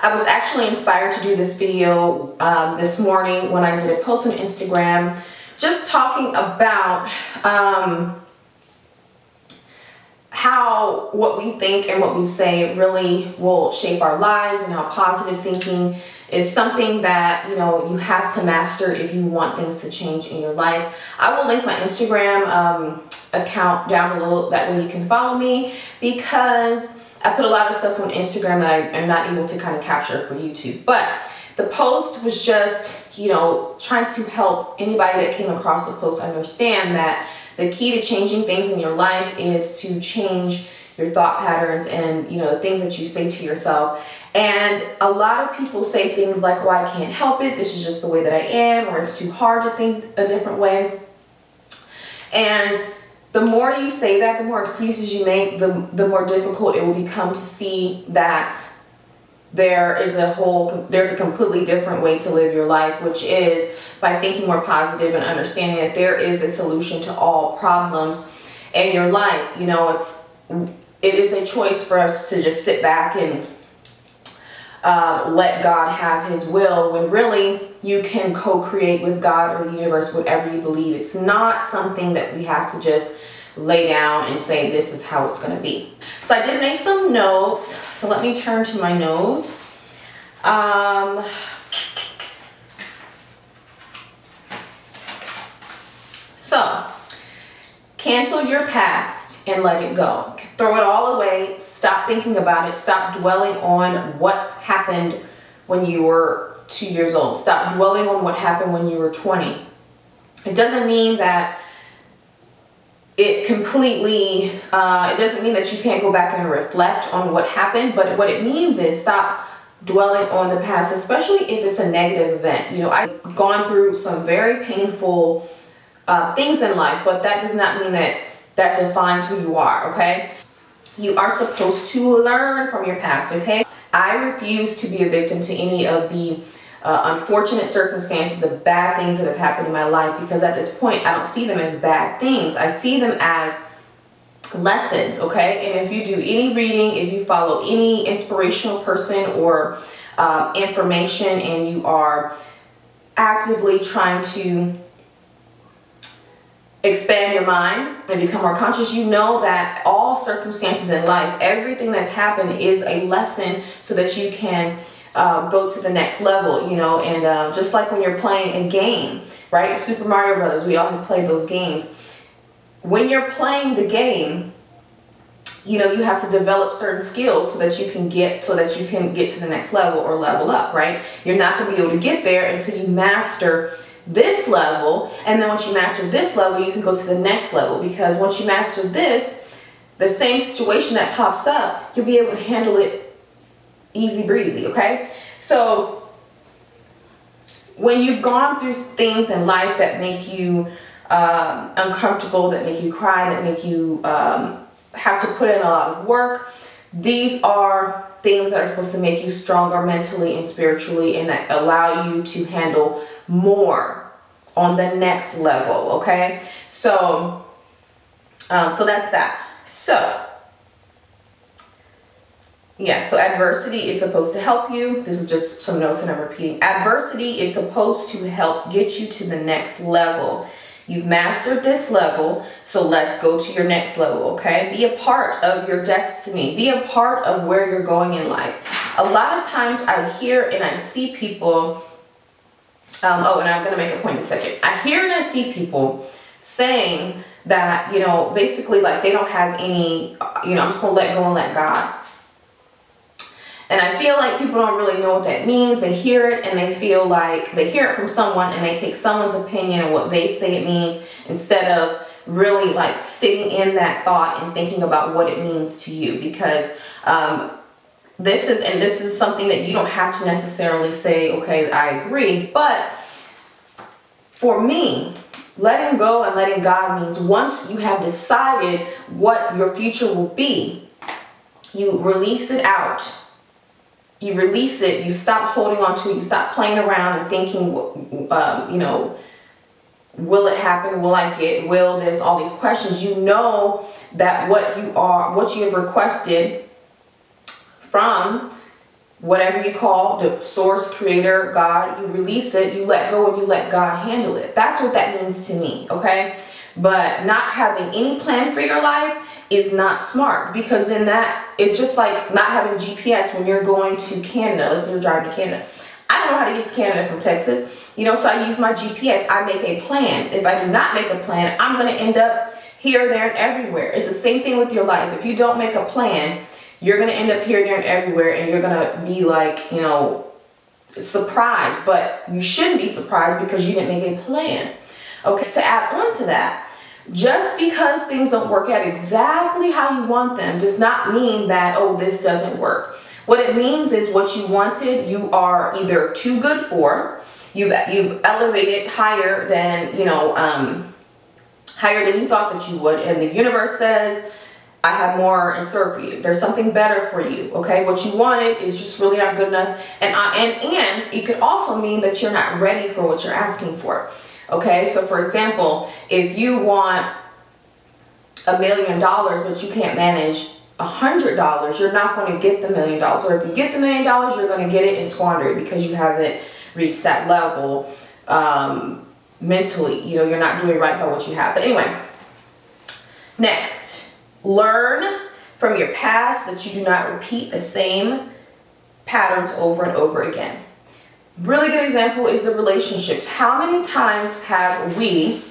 I was actually inspired to do this video this morning when I did a post on Instagram just talking about how what we think and what we say really will shape our lives, and how positive thinking is something that, you know, you have to master if you want things to change in your life. I will link my Instagram account down below, that way you can follow me, because I put a lot of stuff on Instagram that I am not able to kind of capture for YouTube. But the post was just, you know, trying to help anybody that came across the post understand that the key to changing things in your life is to change your thought patterns and, you know, the things that you say to yourself. And a lot of people say things like, well, I can't help it, this is just the way that I am, or it's too hard to think a different way. And the more you say that, the more excuses you make, the more difficult it will become to see that there's a completely different way to live your life, which is by thinking more positive and understanding that there is a solution to all problems in your life. You know, it is a choice for us to just sit back and let God have his will, when really you can co-create with God or the universe whatever you believe. It's not something that we have to just lay down and say this is how it's going to be. So I did make some notes, so let me turn to my notes. So cancel your past and let it go. Throw it all away. Stop thinking about it. Stop dwelling on what happened when you were 2 years old. Stop dwelling on what happened when you were 20. It doesn't mean that it doesn't mean that you can't go back and reflect on what happened, but what it means is stop dwelling on the past, especially if it's a negative event. You know, I've gone through some very painful things in life, but that does not mean that that defines who you are, okay? You are supposed to learn from your past, okay? I refuse to be a victim to any of the unfortunate circumstances, the bad things that have happened in my life, because at this point, I don't see them as bad things. I see them as lessons, okay? And if you do any reading, if you follow any inspirational person or information, and you are actively trying to expand your mind and become more conscious, you know that all circumstances in life, everything that's happened is a lesson so that you can go to the next level, you know. And just like when you're playing a game, right? Super Mario Brothers, we all have played those games. When you're playing the game, you know, you have to develop certain skills so that you can get to the next level or level up, right? You're not going to be able to get there until you master this level, and then once you master this level, you can go to the next level, because once you master this, the same situation that pops up, you'll be able to handle it easy breezy, okay? So when you've gone through things in life that make you uncomfortable, that make you cry, that make you have to put in a lot of work, these are things that are supposed to make you stronger mentally and spiritually, and that allow you to handle more on the next level, okay? So so that's that. So yeah, so adversity is supposed to help you. This is just some notes that I'm repeating. Adversity is supposed to help get you to the next level. You've mastered this level, so let's go to your next level, okay? Be a part of your destiny. Be a part of where you're going in life. A lot of times I hear and I see people, oh, and I'm going to make a point in a second. I hear and I see people saying that, you know, basically like they don't have any, you know, I'm just going to let go and let God. And I feel like people don't really know what that means. They hear it and they feel like they hear it from someone and they take someone's opinion and what they say it means, instead of really like sitting in that thought and thinking about what it means to you. Because this is something that you don't have to necessarily say, okay, I agree. But for me, letting go and letting God means once you have decided what your future will be, you release it out. You release it, you stop holding on to it, you stop playing around and thinking, you know, will it happen, will I get, will this, all these questions. You know that what you have requested from whatever you call the source, creator, God, you release it, you let go, and you let God handle it. That's what that means to me, okay? But not having any plan for your life is not smart, because then that is just like not having GPS when you're going to Canada. Let's say you're driving to Canada. I don't know how to get to Canada from Texas, you know, so I use my GPS. I make a plan. If I do not make a plan, I'm going to end up here, there, and everywhere. It's the same thing with your life. If you don't make a plan, you're going to end up here, there, and everywhere, and you're going to be like, you know, surprised. But you shouldn't be surprised because you didn't make a plan. Okay, to add on to that, just because things don't work out exactly how you want them does not mean that, oh, this doesn't work. What it means is what you wanted, you are either too good for, you've elevated higher than, you know, higher than you thought that you would, and the universe says, I have more in store for you. There's something better for you, okay? What you wanted is just really not good enough, and it could also mean that you're not ready for what you're asking for. Okay, so for example, if you want $1 million, but you can't manage $100, you're not going to get the $1 million. Or if you get the $1 million, you're going to get it and squander it because you haven't reached that level mentally. You know, you're not doing right by what you have. But anyway, next, learn from your past that you do not repeat the same patterns over and over again. Really good example is the relationships. How many times have we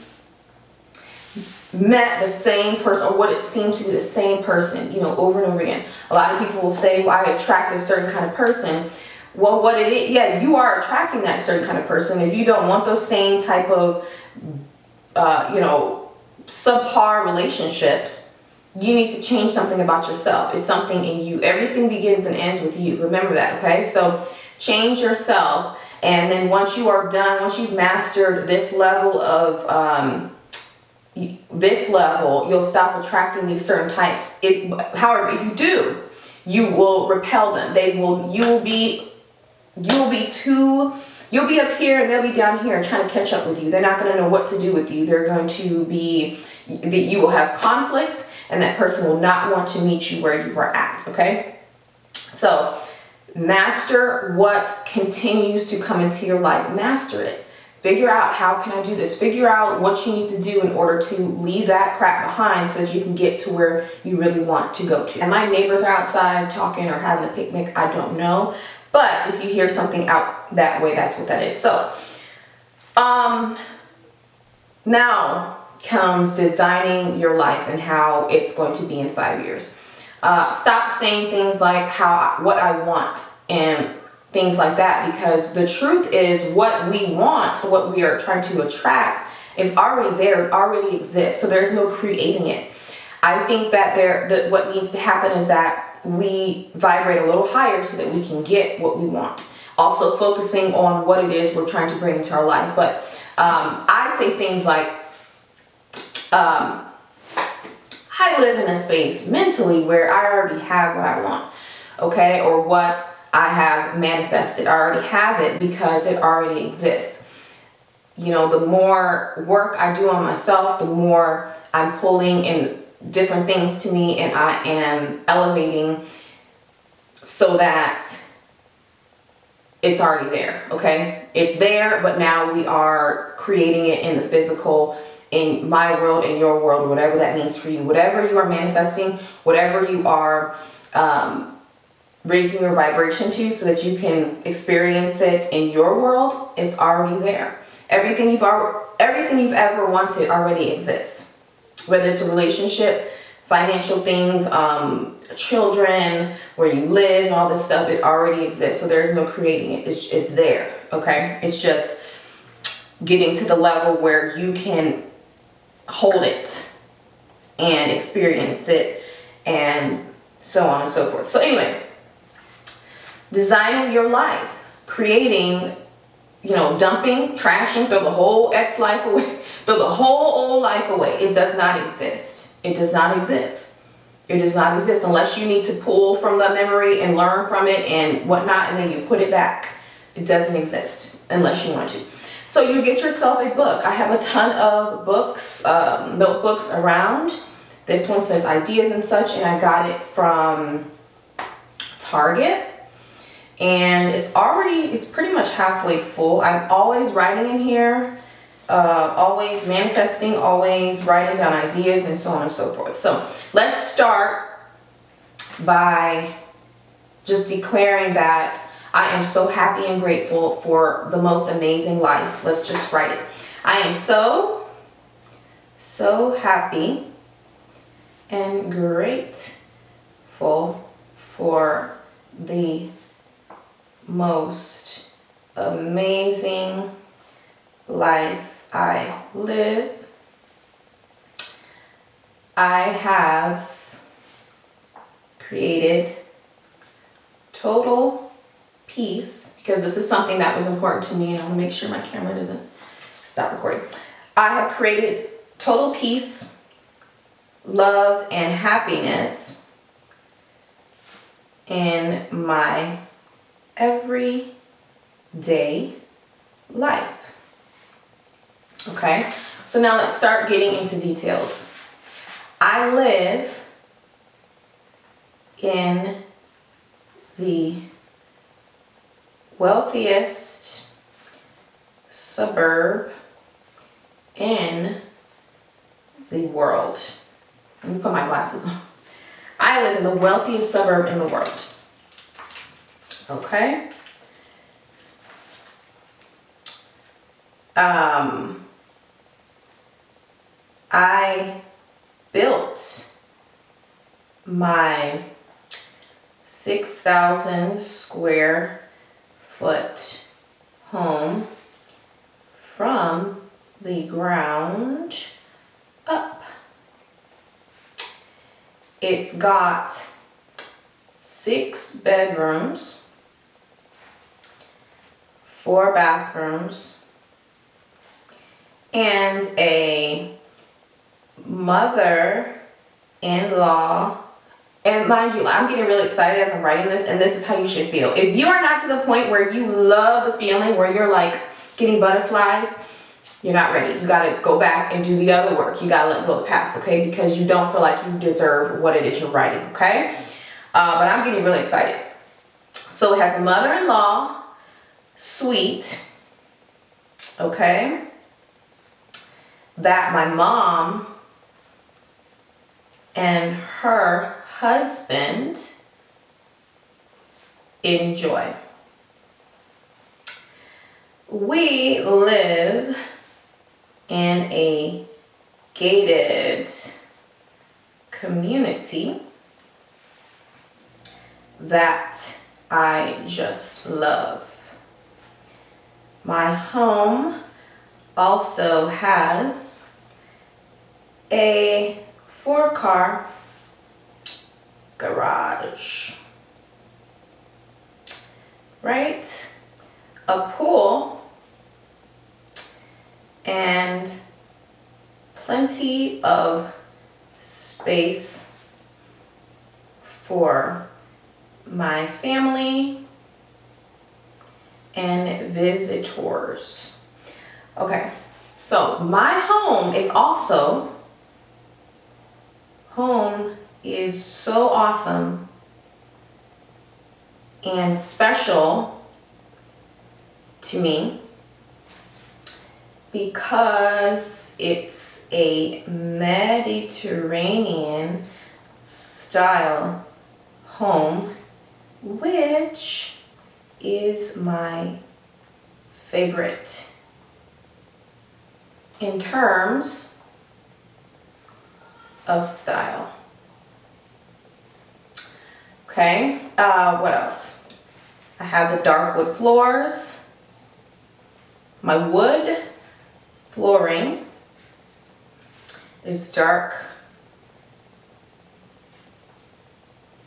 met the same person, or what it seems to be the same person, you know, over and over again? A lot of people will say, well, I attract a certain kind of person. Well, what it is, yeah, you are attracting that certain kind of person. If you don't want those same type of, you know, subpar relationships, you need to change something about yourself. It's something in you. Everything begins and ends with you. Remember that, okay? So change yourself, and then once you are done, once you've mastered this level of you'll stop attracting these certain types. However, if you do, you will repel them. You'll be up here and they'll be down here trying to catch up with you. They're not going to know what to do with you. They're going to be, you will have conflict, and that person will not want to meet you where you are at, okay? So master what continues to come into your life. Master it. Figure out, how can I do this? Figure out what you need to do in order to leave that crap behind so that you can get to where you really want to go to. And my neighbors are outside talking or having a picnic. I don't know. But if you hear something out that way, that's what that is. So, now comes designing your life and how it's going to be in 5 years. Stop saying things like what I want and things like that, because the truth is what we want, what we are trying to attract, is already there. It already exists. So there's no creating it. I think that what needs to happen is that we vibrate a little higher so that we can get what we want. Also focusing on what it is we're trying to bring into our life. But I say things like, I live in a space mentally where I already have what I want, okay? Or what I have manifested. I already have it because it already exists. You know, the more work I do on myself, the more I'm pulling in different things to me, and I am elevating so that it's already there, okay? It's there, but now we are creating it in the physical, in my world, in your world, whatever that means for you. Whatever you are manifesting, whatever you are raising your vibration to so that you can experience it in your world, it's already there. Everything you've ever wanted already exists. Whether it's a relationship, financial things, children, where you live, and all this stuff, it already exists. So there's no creating it. It's there, okay? It's just getting to the level where you can hold it and experience it, and so on and so forth. So anyway, designing your life, creating, you know, dumping, trashing, throw the whole ex-life away, throw the whole old life away. It does not exist. It does not exist. It does not exist unless you need to pull from the memory and learn from it and whatnot, and then you put it back. It doesn't exist unless you want to. So you get yourself a book. I have a ton of books, notebooks around. This one says ideas and such, and I got it from Target. and it's pretty much halfway full. I'm always writing in here, always manifesting, always writing down ideas, and so on and so forth. So let's start by just declaring that I am so happy and grateful for the most amazing life. Let's just write it. I am so happy and grateful for the most amazing life I live. I have created total peace, because this is something that was important to me, and I want to make sure my camera doesn't stop recording. I have created total peace, love, and happiness in my everyday life. Okay, so now let's start getting into details. I live in the wealthiest suburb in the world. Let me put my glasses on. I live in the wealthiest suburb in the world. Okay. I built my 6,000 square foot home from the ground up. It's got 6 bedrooms, 4 bathrooms, and a mother-in-law. And mind you, I'm getting really excited as I'm writing this, and this is how you should feel. If you are not to the point where you love the feeling, where you're like getting butterflies, you're not ready. You gotta go back and do the other work. You gotta let go of the past, okay? Because you don't feel like you deserve what it is you're writing, okay? But I'm getting really excited. So it has a mother-in-law suite, okay? That my mom and her husband enjoy. We live in a gated community that I just love. My home also has a 4-car garage, right? A pool and plenty of space for my family and visitors. Okay, so my home is so awesome and special to me because it's a Mediterranean style home, which is my favorite in terms of style. Okay, what else? I have the dark wood floors. My wood flooring is dark.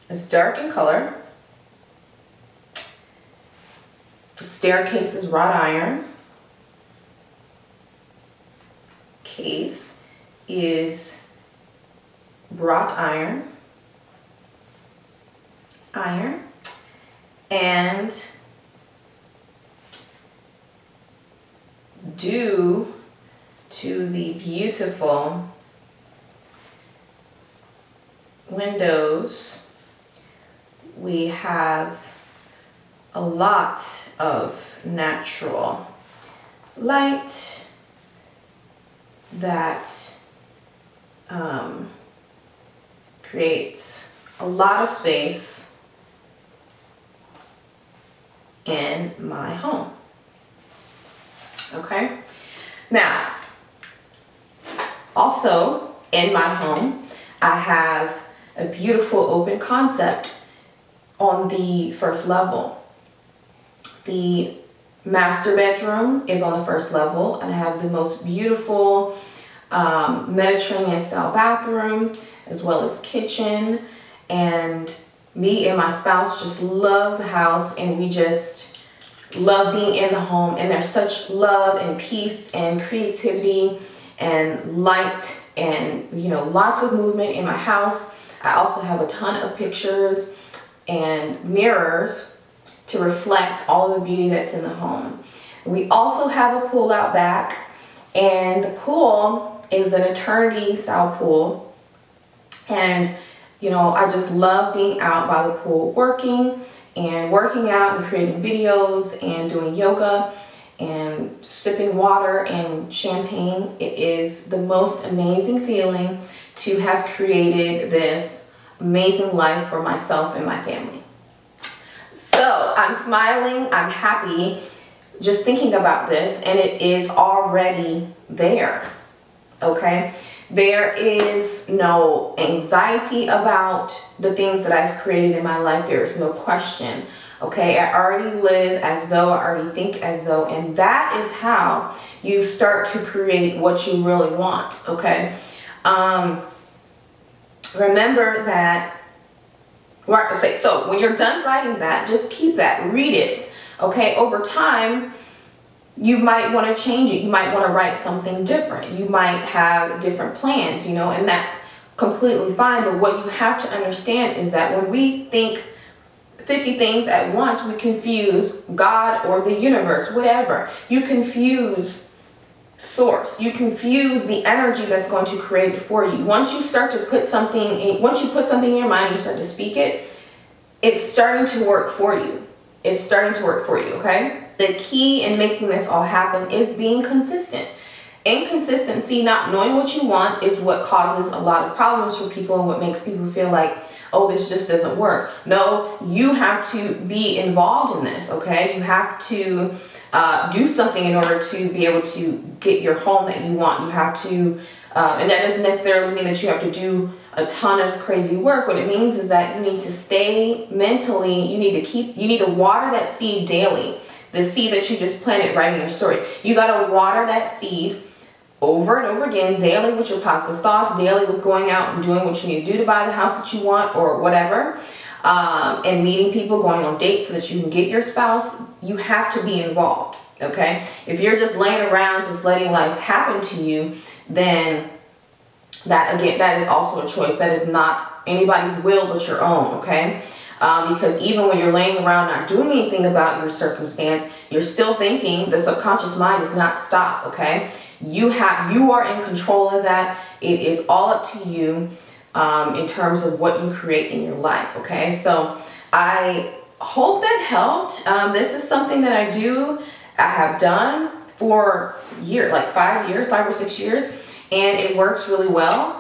It's dark in color. The staircase is wrought iron. Case is wrought iron. And due to the beautiful windows, we have a lot of natural light that creates a lot of space in my home. Okay, now also in my home I have a beautiful open concept on the first level. The master bedroom is on the first level, and I have the most beautiful Mediterranean style bathroom, as well as kitchen. And me and my spouse just love the house, and we just love being in the home. And there's such love and peace and creativity and light and, you know, lots of movement in my house. I also have a ton of pictures and mirrors to reflect all the beauty that's in the home. We also have a pool out back, and the pool is an eternity style pool. And you know, I just love being out by the pool working out and creating videos and doing yoga and sipping water and champagne. It is the most amazing feeling to have created this amazing life for myself and my family. So I'm smiling, I'm happy just thinking about this, and it is already there, okay? There is no anxiety about the things that I've created in my life. There is no question, okay? I already live as though, I already think as though, and that is how you start to create what you really want, okay? Remember that, so when you're done writing that, just keep that, read it, okay? Over time, you might want to change it. You might want to write something different. You might have different plans, you know, and that's completely fine. But what you have to understand is that when we think 50 things at once, we confuse God or the universe, whatever. You confuse source. You confuse the energy that's going to create it for you. Once you start to put something in, once you put something in your mind and you start to speak it, it's starting to work for you. It's starting to work for you, okay? The key in making this all happen is being consistent. Inconsistency, not knowing what you want, is what causes a lot of problems for people and what makes people feel like, oh, this just doesn't work. No, you have to be involved in this, okay? You have to do something in order to be able to get your home that you want. You have to, and that doesn't necessarily mean that you have to do a ton of crazy work. What it means is that you need to stay mentally, you need to water that seed daily. The seed that you just planted right in your story. You got to water that seed over and over again, daily, with your positive thoughts, daily with going out and doing what you need to do to buy the house that you want or whatever, and meeting people, going on dates so that you can get your spouse. You have to be involved, okay? If you're just laying around, just letting life happen to you, then that is also a choice. That is not anybody's will but your own, okay? Because even when you're laying around not doing anything about your circumstance, you're still thinking. The subconscious mind does not stop, okay? You are in control of that. It is all up to you in terms of what you create in your life, okay? So I hope that helped. This is something that I have done for years, like 5 or 6 years, and it works really well.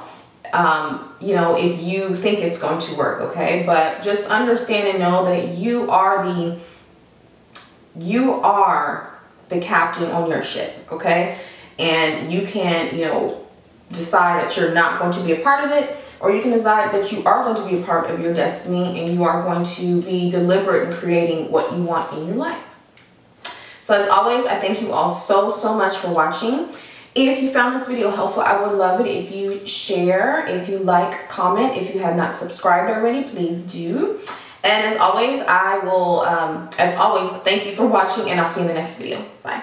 You know, if you think it's going to work, okay? But just understand and know that you are the captain on your ship, okay? And you can, you know, decide that you're not going to be a part of it, or you can decide that you are going to be a part of your destiny and you are going to be deliberate in creating what you want in your life. So as always, I thank you all so much for watching. If you found this video helpful, I would love it if you share, if you like, comment. If you have not subscribed already, please do. And as always, thank you for watching, and I'll see you in the next video. Bye.